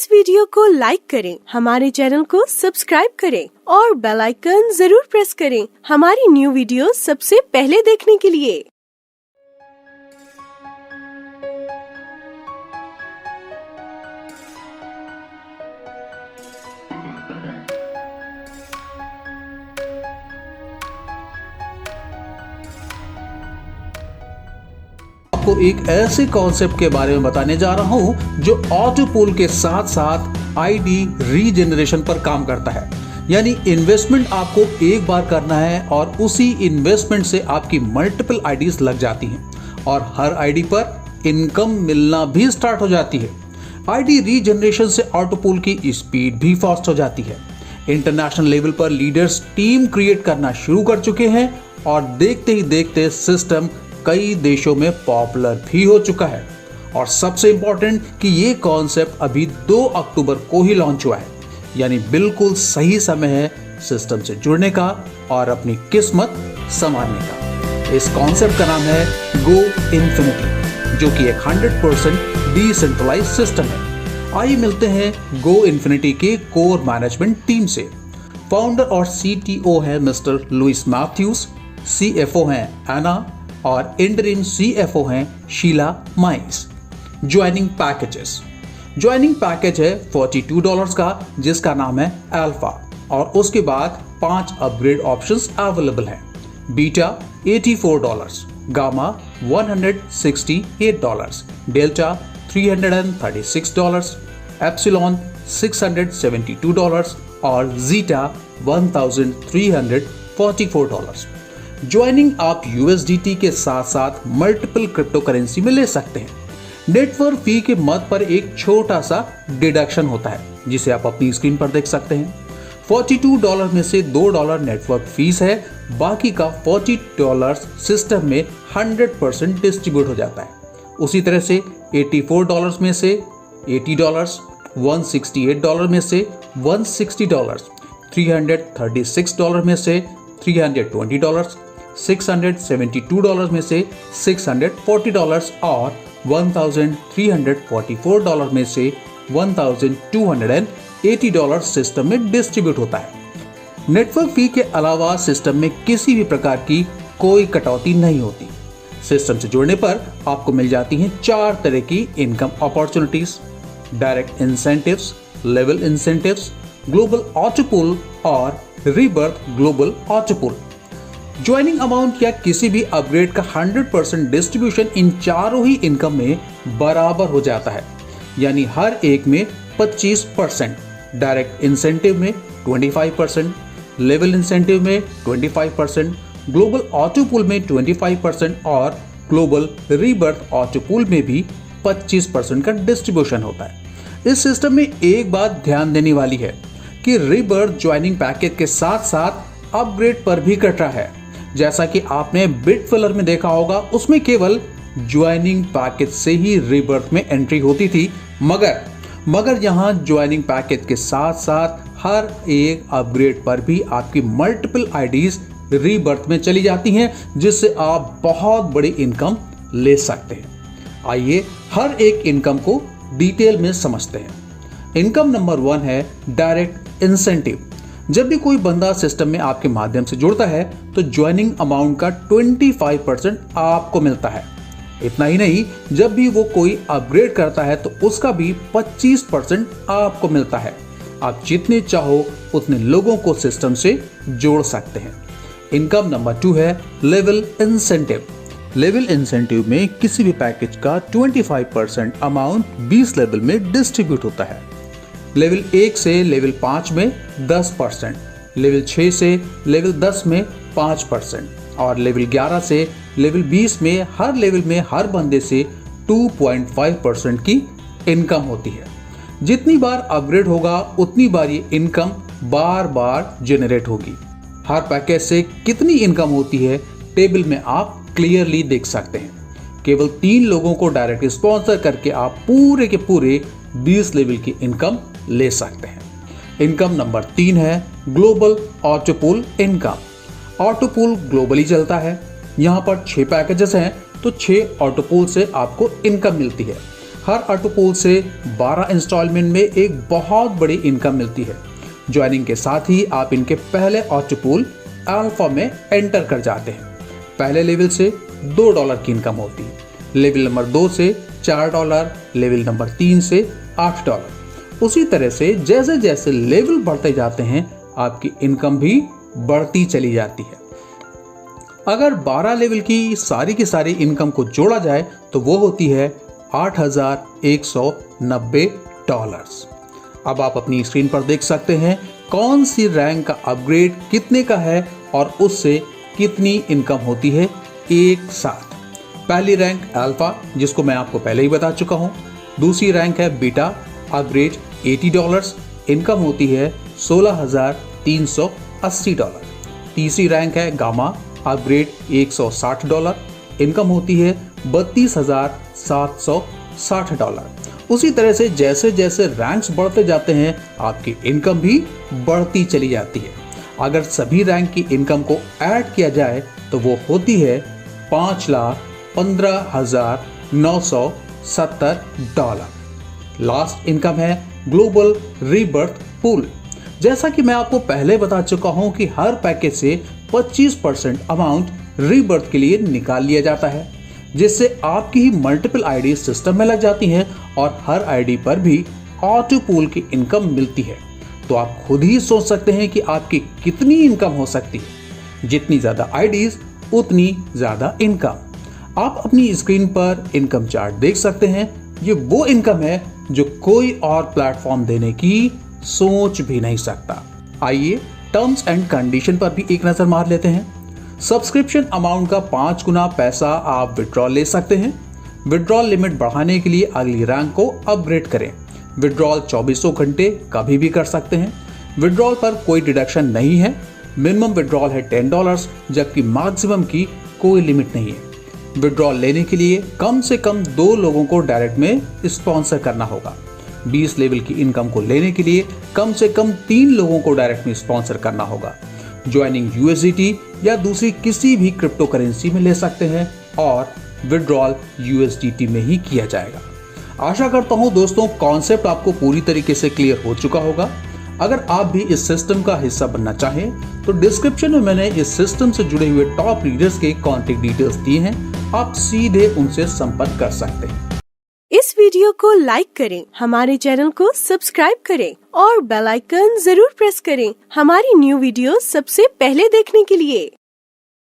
इस वीडियो को लाइक करें, हमारे चैनल को सब्सक्राइब करें और बेल आइकन जरूर प्रेस करें हमारी न्यू वीडियो सबसे पहले देखने के लिए। आपको एक ऐसे कॉन्सेप्ट के बारे में बताने जा रहा हूं जो ऑटो पूल के साथ साथ आईडी रीजनरेशन पर काम करता है। यानी इन्वेस्टमेंट आपको एक बार करना है और उसी इन्वेस्टमेंट से आपकी मल्टीपल आईडीज लग जाती हैं और हर आईडी पर इनकम मिलना भी स्टार्ट हो जाती है। आईडी रीजनरेशन से ऑटो पूल की स्पीड भी फास्ट हो जाती है। इंटरनेशनल लेवल पर लीडर्स टीम क्रिएट करना शुरू कर चुके हैं और देखते ही देखते सिस्टम कई देशों में पॉपुलर भी हो चुका है। और सबसे इंपॉर्टेंट कि ये कॉन्सेप्ट अभी 2 अक्टूबर को ही लॉन्च हुआ है, यानी बिल्कुल सही समय है सिस्टम से जुड़ने का और अपनी किस्मत संवारने का। इस कॉन्सेप्ट का नाम है गो इन्फिनिटी, जो कि एक 100% डिसेंट्रलाइज सिस्टम है। आइए मिलते हैं गो इन्फिनिटी के कोर मैनेजमेंट टीम से। फाउंडर और सीटीओ है मिस्टर लुइस मैथ्यूज, सीएफओ हैं एना और इंटरिम सीएफओ हैं शीला माइस। ज्वाइनिंग पैकेज है $42 का, जिसका नाम है अल्फा, और उसके बाद 5 अपग्रेड ऑप्शंस अवेलेबल हैं। बीटा $84, गामा $168, डेल्टा $336, एप्सिलॉन $672 और जीटा $1344। ज्वाइनिंग आप USDT के साथ साथ मल्टीपल क्रिप्टो करेंसी में ले सकते हैं। नेटवर्क फी के मद पर एक छोटा सा डिडक्शन होता है, जिसे आप अपनी स्क्रीन पर देख सकते हैं। $42 में से $2 नेटवर्क फीस है, बाकी का $40 सिस्टम में 100% डिस्ट्रीब्यूट हो जाता है। उसी तरह से $84 में से $80, $168 में से $160, $336 में से $320, $672 में से $640 और $1344 में से $1280 सिस्टम में डिस्ट्रीब्यूट होता है। नेटवर्क फी के अलावा सिस्टम में किसी भी प्रकार की कोई कटौती नहीं होती। सिस्टम से जुड़ने पर आपको मिल जाती हैं 4 तरह की income opportunities: direct incentives, level incentives, global auto pool और rebirth global auto pool. Joining amount या किसी भी अपग्रेड का 100% डिस्ट्रीब्यूशन इन चारों ही इनकम में बराबर हो जाता है, यानी हर एक में 25%, डायरेक्ट इंसेंटिव में 25%, लेवल इंसेंटिव में 25%, ग्लोबल ऑटो पूल में 25% और ग्लोबल रीबर्थ ऑटो पूल में भी 25% का डिस्ट्रीब्यूशन होता है। इस सिस्टम में एक बात ध्यान देने वाली है कि रीबर्थ ज्वाइनिंग पैकेज के साथ साथ अपग्रेड पर भी कट रहा है। जैसा कि आपने बिटफिलर में देखा होगा, उसमें केवल ज्वाइनिंग पैकेज से ही रीबर्थ में एंट्री होती थी, मगर यहाँ ज्वाइनिंग पैकेज के साथ साथ हर एक अपग्रेड पर भी आपकी मल्टीपल आईडीज रीबर्थ में चली जाती हैं, जिससे आप बहुत बड़ी इनकम ले सकते हैं। आइए हर एक इनकम को डिटेल में समझते हैं। इनकम नंबर 1 है डायरेक्ट इंसेंटिव। जब भी कोई बंदा सिस्टम में आपके माध्यम से जुड़ता है तो ज्वाइनिंग अमाउंट का 25% आपको मिलता है। इतना ही नहीं, जब भी वो कोई अपग्रेड करता है तो उसका भी 25% आपको मिलता है। आप जितने चाहो उतने लोगों को सिस्टम से जोड़ सकते हैं। इनकम नंबर 2 है लेवल इंसेंटिव। लेवल इंसेंटिव में किसी भी पैकेज का 25% अमाउंट 20 लेवल में डिस्ट्रीब्यूट होता है। लेवल 1 से लेवल 5 में 10%, लेवल 6 से लेवल 10 में 5% और लेवल 11 से लेवल 20 में हर लेवल में हर बंदे से 2.5% की इनकम होती है। जितनी बार अपग्रेड होगा उतनी बार ये इनकम बार बार जनरेट होगी। हर पैकेज से कितनी इनकम होती है टेबल में आप क्लियरली देख सकते हैं। केवल 3 लोगों को डायरेक्ट स्पॉन्सर करके आप पूरे के पूरे 20 लेवल की इनकम ले सकते हैं। इनकम नंबर 3 है global auto pool income. Auto pool globally चलता है। यहाँ पर 6 पैकेजेस हैं तो 6 ऑटो पूल से आपको इनकम मिलती है। हर ऑटो पूल से 12 इंस्टॉलमेंट में एक बहुत बड़ी इनकम मिलती है। ज्वाइनिंग के साथ ही आप इनके पहले ऑटो पूल अल्फा में एंटर कर जाते हैं। पहले लेवल से $2 की इनकम होती है, लेवल नंबर 2 से $4, लेवल नंबर 3 से $8। उसी तरह से जैसे जैसे लेवल बढ़ते जाते हैं आपकी इनकम भी बढ़ती चली जाती है। अगर 12 लेवल की सारी इनकम को जोड़ा जाए तो वो होती है $8,190। अब आप अपनी स्क्रीन पर देख सकते हैं कौन सी रैंक का अपग्रेड कितने का है और उससे कितनी इनकम होती है एक साथ। पहली रैंक अल्फा, जिसको मैं आपको पहले ही बता चुका हूं। दूसरी रैंक है बीटा, अपग्रेड $80, इनकम होती है $16,380। तीसरी रैंक है गामा, अपग्रेड $160, इनकम होती है $32,760। उसी तरह से जैसे जैसे रैंक्स बढ़ते जाते हैं आपकी इनकम भी बढ़ती चली जाती है। अगर सभी रैंक की इनकम को ऐड किया जाए तो वो होती है $5,15,970। लास्ट इनकम है ग्लोबल रीबर्थ पूल। जैसा कि मैं आपको पहले बता चुका हूं कि हर पैकेज से 25% अमाउंट रीबर्थ के लिए निकाल लिया जाता है, जिससे आपकी ही मल्टीपल आईडी सिस्टम में लग जाती हैं और हर आईडी पर भी ऑटो पूल की इनकम मिलती है। तो आप खुद ही सोच सकते हैं कि आपकी कितनी इनकम हो सकती है। जितनी ज्यादा आईडीज उतनी ज्यादा इनकम। आप अपनी स्क्रीन पर इनकम चार्ट देख सकते हैं। ये वो इनकम है जो कोई और प्लेटफॉर्म देने की सोच भी नहीं सकता। आइए टर्म्स एंड कंडीशन पर भी एक नजर मार लेते हैं। सब्सक्रिप्शन अमाउंट का 5 गुना पैसा आप विड्रॉल ले सकते हैं। विड्रॉल लिमिट बढ़ाने के लिए अगली रैंक को अपग्रेड करें। विड्रॉल 24 घंटे कभी भी कर सकते हैं। विड्रॉल पर कोई डिडक्शन नहीं है। मिनिमम विड्रॉल है $10, जबकि मैक्सिमम की कोई लिमिट नहीं है। विड्रॉल लेने के लिए कम से कम 2 लोगों को डायरेक्ट में स्पॉन्सर करना होगा। 20 लेवल की इनकम को लेने के लिए कम से कम 3 लोगों को डायरेक्ट में स्पॉन्सर करना होगा। ज्वाइनिंग USDT या दूसरी किसी भी क्रिप्टो करेंसी में ले सकते हैं और विड्रॉल USDT में ही किया जाएगा। आशा करता हूं दोस्तों कॉन्सेप्ट आपको पूरी तरीके से क्लियर हो चुका होगा। अगर आप भी इस सिस्टम का हिस्सा बनना चाहें तो डिस्क्रिप्शन में मैंने इस सिस्टम से जुड़े हुए टॉप लीडर्स के कॉन्टेक्ट डिटेल्स दिए हैं, आप सीधे उनसे संपर्क कर सकते हैं। इस वीडियो को लाइक करें, हमारे चैनल को सब्सक्राइब करें और बेल आइकन जरूर प्रेस करें हमारी न्यू वीडियो सबसे पहले देखने के लिए।